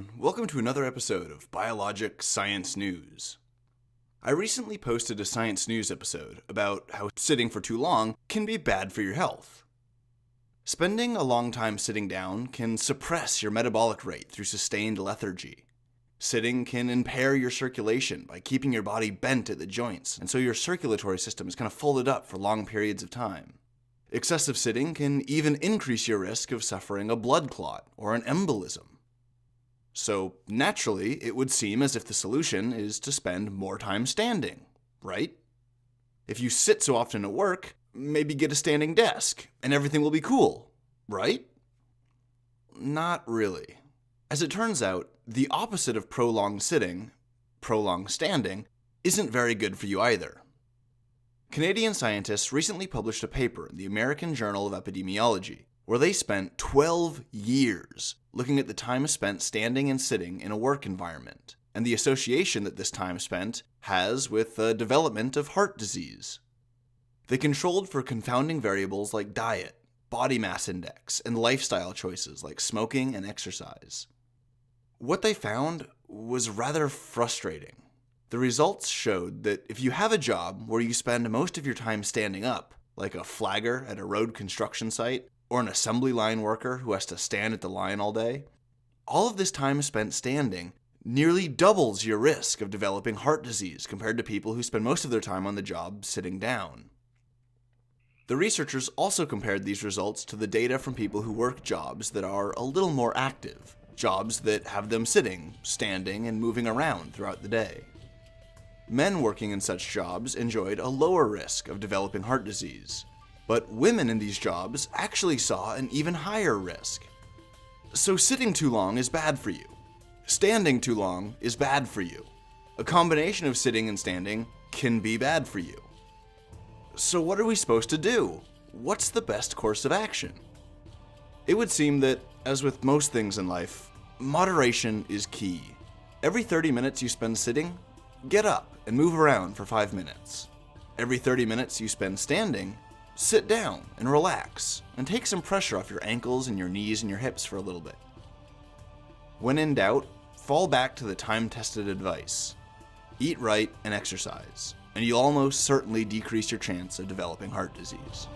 everyone, welcome to another episode of BioLogic Science News. I recently posted a Science News episode about how sitting for too long can be bad for your health. Spending a long time sitting down can suppress your metabolic rate through sustained lethargy. Sitting can impair your circulation by keeping your body bent at the joints, and so your circulatory system is kind of folded up for long periods of time. Excessive sitting can even increase your risk of suffering a blood clot or an embolism. So, naturally, it would seem as if the solution is to spend more time standing, right? If you sit so often at work, maybe get a standing desk, and everything will be cool, right? Not really. As it turns out, the opposite of prolonged sitting, prolonged standing, isn't very good for you either. Canadian scientists recently published a paper in the American Journal of Epidemiology, where they spent 12 years looking at the time spent standing and sitting in a work environment, and the association that this time spent has with the development of heart disease. They controlled for confounding variables like diet, body mass index, and lifestyle choices like smoking and exercise. What they found was rather frustrating. The results showed that if you have a job where you spend most of your time standing up, like a flagger at a road construction site, or an assembly line worker who has to stand at the line all day, all of this time spent standing nearly doubles your risk of developing heart disease compared to people who spend most of their time on the job sitting down. The researchers also compared these results to the data from people who work jobs that are a little more active, jobs that have them sitting, standing, and moving around throughout the day. Men working in such jobs enjoyed a lower risk of developing heart disease, but women in these jobs actually saw an even higher risk. So sitting too long is bad for you. Standing too long is bad for you. A combination of sitting and standing can be bad for you. So what are we supposed to do? What's the best course of action? It would seem that, as with most things in life, moderation is key. Every 30 minutes you spend sitting, get up and move around for 5 minutes. Every 30 minutes you spend standing, sit down and relax, and take some pressure off your ankles and your knees and your hips for a little bit. When in doubt, fall back to the time-tested advice. Eat right and exercise, and you'll almost certainly decrease your chance of developing heart disease.